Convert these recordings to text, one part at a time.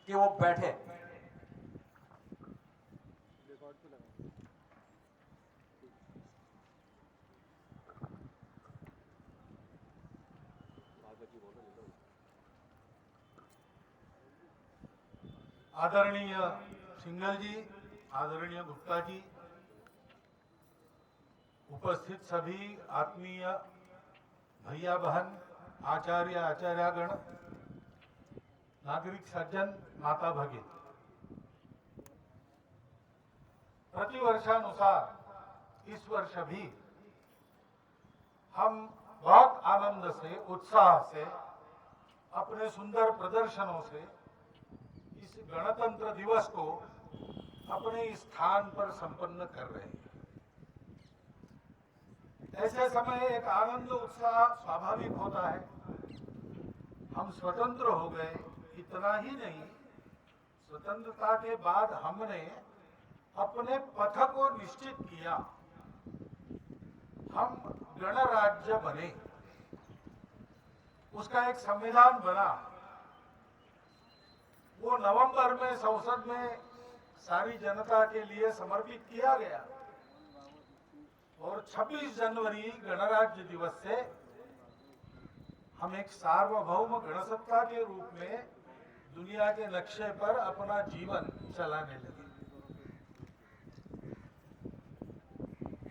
कि वो बैठे। आदरणीय सिंघल जी, आदरणीय गुप्ता जी, उपस्थित सभी आत्मीय भैया बहन, आचार्य आचार्यगण, नागरिक सज्जन, माता भगिनी, प्रतिवर्षानुसार इस वर्ष भी हम बहुत आनंद से, उत्साह से, अपने सुंदर प्रदर्शनों से इस गणतंत्र दिवस को अपने स्थान पर संपन्न कर रहे हैं। ऐसे समय एक आनंद उत्साह स्वाभाविक होता है। हम स्वतंत्र हो गए, इतना ही नहीं, स्वतंत्रता के बाद हमने अपने पथ को निश्चित किया, हम गणराज्य बने, उसका एक संविधान बना, वो नवंबर में संसद में सारी जनता के लिए समर्पित किया गया और 26 जनवरी गणराज्य दिवस से हम एक सार्वभौम गणसत्ता के रूप में दुनिया के नक्शे पर अपना जीवन चलाने लगे।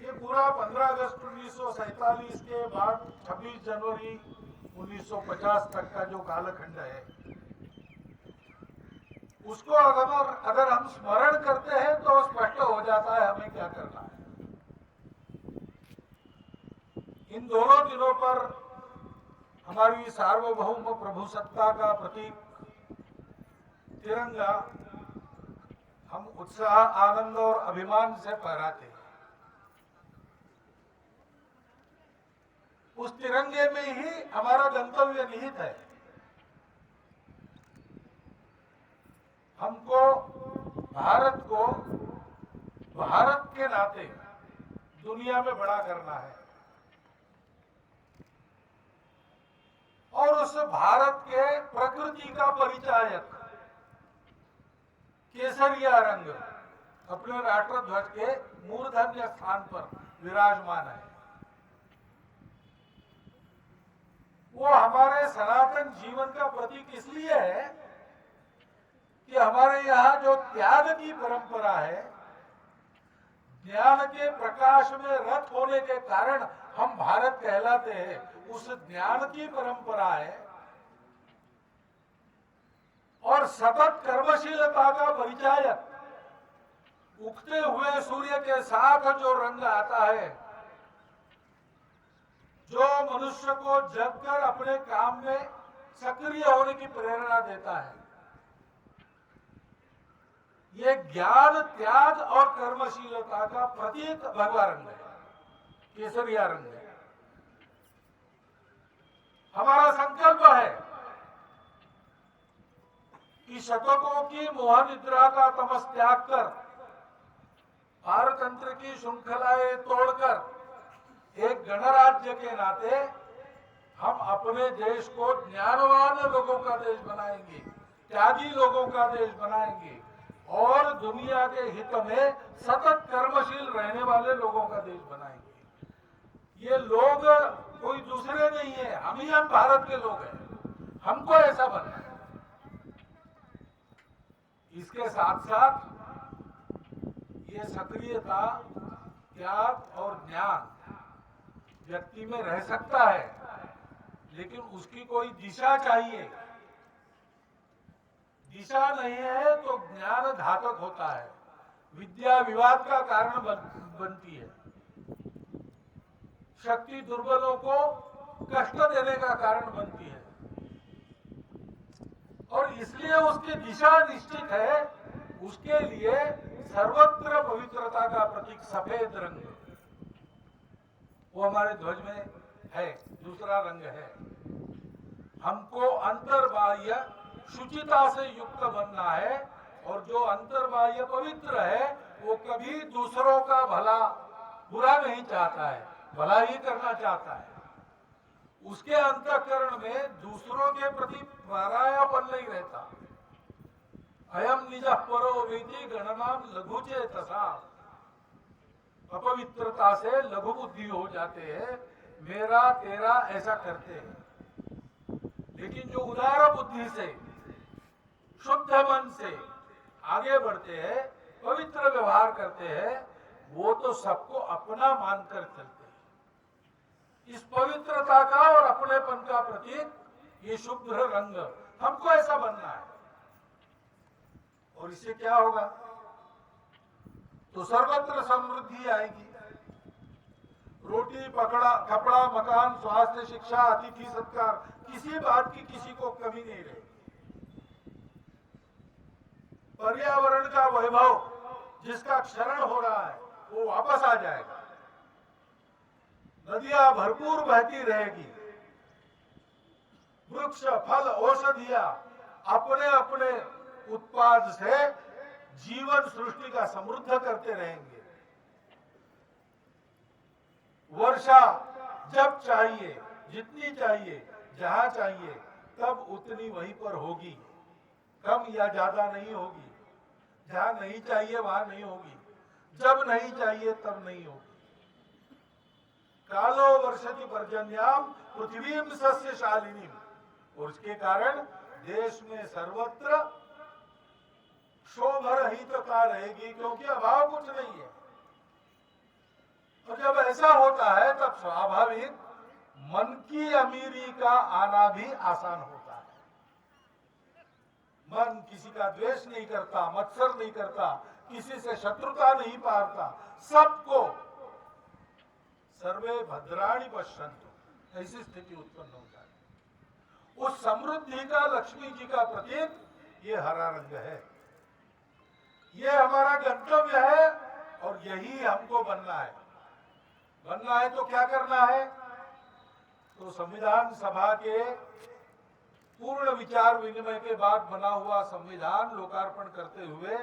ये पूरा 15 अगस्त 1947 के बाद 26 जनवरी 1950 तक का जो कालखंड है, उसको अगर हम स्मरण करते हैं तो स्पष्ट हो जाता है हमें क्या करना है। इन दोनों दिनों पर हमारी सार्वभौम प्रभुसत्ता का प्रतीक तिरंगा हम उत्साह, आनंद और अभिमान से फहराते हैं। उस तिरंगे में ही हमारा गंतव्य निहित है। हमको भारत को भारत के नाते दुनिया में बड़ा करना है और उस भारत के प्रकृति का परिचायक केसरिया रंग अपने राष्ट्रध्वज के मूर्धन्य स्थान पर विराजमान है। वो हमारे सनातन जीवन का प्रतीक इसलिए है कि हमारे यहाँ जो त्याग की परंपरा है, ज्ञान के प्रकाश में रत होने के कारण हम भारत कहलाते हैं, उस ज्ञान की परंपरा है और सतत कर्मशीलता का परिचायक उगते हुए सूर्य के साथ जो रंग आता है, जो मनुष्य को जगकर अपने काम में सक्रिय होने की प्रेरणा देता है, ये ज्ञान, त्याग और कर्मशीलता का प्रतीक भगवा रंग है, केसरिया रंग है। हमारा संकल्प है कि शतकों की मोह निद्रा का तमस त्याग कर, पारतंत्र की श्रृंखलाएं तोड़कर एक गणराज्य के नाते हम अपने देश को ज्ञानवान लोगों का देश बनाएंगे, त्यागी लोगों का देश बनाएंगे और दुनिया के हित में सतत कर्मशील रहने वाले लोगों का देश बनाएंगे। ये लोग कोई दूसरे नहीं है, हम भारत के लोग हैं, हमको ऐसा बनना है। इसके साथ साथ ये सक्रियता, त्याग और ज्ञान व्यक्ति में रह सकता है, लेकिन उसकी कोई दिशा चाहिए। दिशा नहीं है तो ज्ञान घातक होता है, विद्या विवाद का कारण बनती है, शक्ति दुर्बलों को कष्ट देने का कारण बनती है और इसलिए उसकी दिशा निश्चित है। उसके लिए सर्वत्र पवित्रता का प्रतीक सफेद रंग, वो हमारे ध्वज में है, दूसरा रंग है। हमको अंतर्बाह्य शुचिता से युक्त बनना है और जो अंतर्बाह्य पवित्र है वो कभी दूसरों का भला बुरा नहीं चाहता है, भला ही करना चाहता है। उसके अंतःकरण में दूसरों के प्रति परायापन नहीं रहता। कथम निज परो वेति गणनाम लघुचे तथा। अपवित्रता से लघु बुद्धि हो जाते हैं, मेरा तेरा ऐसा करते हैं। लेकिन जो उदार बुद्धि से, शुद्ध मन से आगे बढ़ते हैं, पवित्र व्यवहार करते हैं, वो तो सबको अपना मानकर चलते हैं। इस पवित्रता का और अपनेपन का प्रतीक ये शुभ्र रंग, हमको ऐसा बनना है। और इससे क्या होगा? तो सर्वत्र समृद्धि आएगी। रोटी पकड़ा कपड़ा मकान स्वास्थ्य शिक्षा अतिथि सत्कार, किसी बात की किसी को कमी नहीं रहेगी। पर्यावरण का वैभव जिसका क्षरण हो रहा है वो वापस आ जाएगा। नदियां भरपूर बहती रहेगी। वृक्ष फल औषधियां अपने अपने उत्पाद से जीवन सृष्टि का समृद्ध करते रहेंगे। वर्षा जब चाहिए, जितनी चाहिए, जहां चाहिए, तब उतनी वहीं पर होगी, कम या ज्यादा नहीं होगी। जहां नहीं चाहिए वहां नहीं होगी, जब नहीं चाहिए तब नहीं होगी। कालो वर्षति पर्जन्याम पृथ्वीम सस्यशालिनीम। और उसके कारण देश में सर्वत्र क्षोभरहितता रहेगी, क्योंकि अभाव कुछ नहीं है। और जब ऐसा होता है तब स्वाभाविक मन की अमीरी का आना भी आसान होता है। मन किसी का द्वेष नहीं करता, मत्सर नहीं करता, किसी से शत्रुता नहीं पालता, सबको सर्वे भद्राणि पश्यन्तु, ऐसी स्थिति उत्पन्न हो जाए। उस समृद्धि का, लक्ष्मी जी का प्रतीक ये हरा रंग है। ये हमारा गंतव्य है और यही हमको बनना है। बनना है तो क्या करना है? तो संविधान सभा के पूर्ण विचार विनिमय के बाद बना हुआ संविधान लोकार्पण करते हुए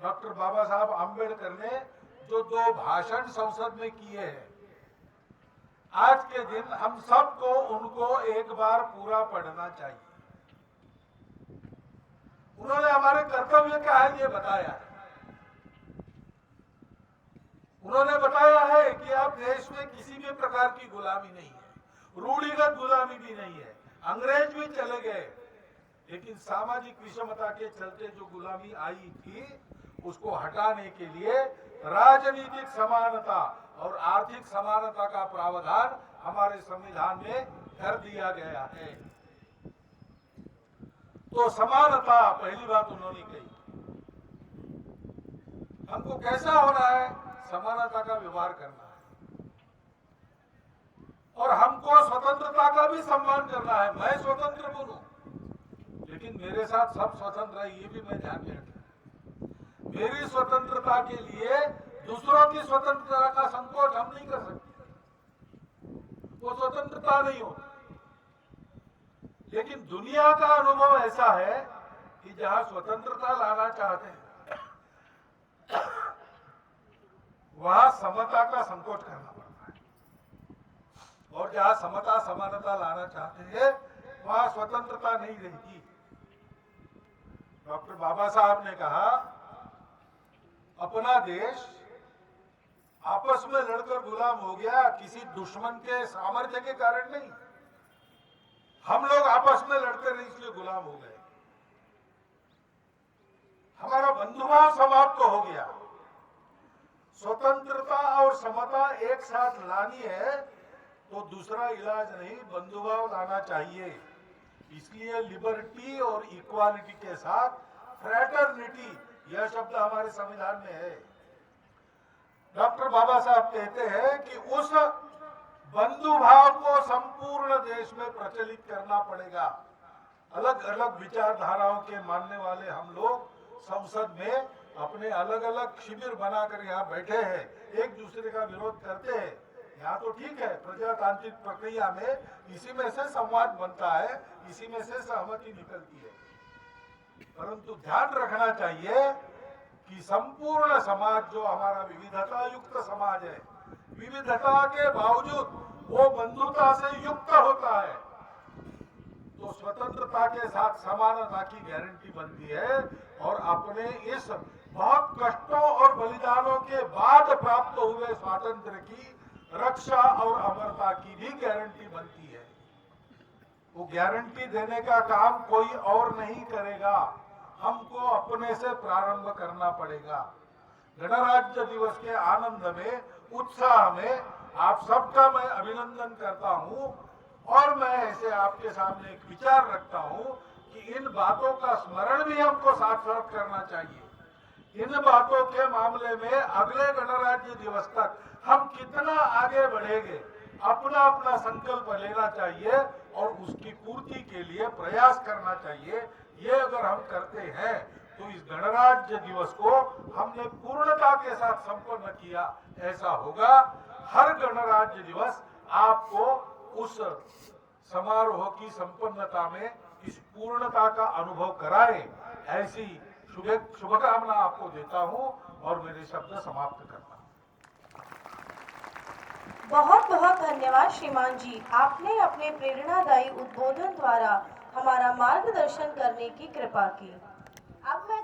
डॉक्टर बाबा साहब आंबेडकर ने जो 2 भाषण संसद में किए हैं, आज के दिन हम सबको उनको एक बार पूरा पढ़ना चाहिए। उन्होंने हमारे कर्तव्य क्या है ये बताया है। उन्होंने बताया है कि अब देश में किसी भी प्रकार की गुलामी नहीं है, रूढ़िगत गुलामी भी नहीं है। अंग्रेज भी चले गए, लेकिन सामाजिक विषमता के चलते जो गुलामी आई थी उसको हटाने के लिए राजनीतिक समानता और आर्थिक समानता का प्रावधान हमारे संविधान में कर दिया गया है। तो समानता पहली बात उन्होंने कही। हमको कैसा होना है? समानता का व्यवहार करना है और हमको स्वतंत्रता का भी सम्मान करना है। मैं स्वतंत्र बनूं, लेकिन मेरे साथ सब स्वतंत्र है, ये भी मैं ध्यान में रखना। मेरी स्वतंत्रता के लिए दूसरों की स्वतंत्रता का संकोच हम नहीं कर सकते, वो स्वतंत्रता नहीं होती। लेकिन दुनिया का अनुभव ऐसा है कि जहां स्वतंत्रता लाना चाहते हैं वहां समता का संकोच करना पड़ता है, और जहां समता समानता लाना चाहते हैं वहां स्वतंत्रता नहीं रहती। डॉक्टर बाबा साहब ने कहा, अपना देश आपस में लड़कर गुलाम हो गया, किसी दुश्मन के सामर्थ्य के कारण नहीं। हम लोग आपस में लड़ते नहीं इसलिए गुलाम हो गए। हमारा बंधुभाव समाप्त हो गया। स्वतंत्रता और समता एक साथ लानी है तो दूसरा इलाज नहीं, बंधुभाव लाना चाहिए। इसलिए लिबर्टी और इक्वालिटी के साथ फ्रैटर्निटी, यह शब्द हमारे संविधान में है। डॉक्टर बाबा साहब कहते हैं कि उस बंधुभाव को संपूर्ण देश में प्रचलित करना पड़ेगा। अलग अलग विचारधाराओं के मानने वाले हम लोग संसद में अपने अलग अलग शिविर बनाकर यहाँ बैठे हैं, एक दूसरे का विरोध करते हैं। यहाँ तो ठीक है, प्रजातांत्रिक प्रक्रिया में इसी में से संवाद बनता है, इसी में से सहमति निकलती है। परंतु ध्यान रखना चाहिए कि संपूर्ण समाज जो हमारा विविधता युक्त समाज है, विविधता के बावजूद वो बंधुता से युक्त होता है। तो स्वतंत्रता के साथ समानता की गारंटी बनती है और अपने इस बहुत कष्टों और बलिदानों के बाद प्राप्त हुए स्वातंत्र्य की रक्षा और अमरता की भी गारंटी बनती है। वो गारंटी देने का काम कोई और नहीं करेगा, हमको अपने से प्रारंभ करना पड़ेगा। गणराज्य दिवस के आनंद में, उत्साह में आप सबका मैं अभिनंदन करता हूं और मैं ऐसे आपके सामने एक विचार रखता हूं कि इन बातों का स्मरण भी हमको साथ साथ करना चाहिए। इन बातों के मामले में अगले गणराज्य दिवस तक हम कितना आगे बढ़ेंगे, अपना अपना संकल्प लेना चाहिए और उसकी पूर्ति के लिए प्रयास करना चाहिए। ये अगर हम करते हैं तो इस गणराज्य दिवस को हमने पूर्णता के साथ संपन्न किया ऐसा होगा। हर गणराज्य दिवस आपको उस समारोह की संपन्नता में इस पूर्णता का अनुभव कराए, ऐसी शुभकामना आपको देता हूं और मेरे शब्द समाप्त करता हूं। बहुत बहुत धन्यवाद श्रीमान जी, आपने अपने प्रेरणादायी उद्बोधन द्वारा हमारा मार्गदर्शन करने की कृपा की। अब मैं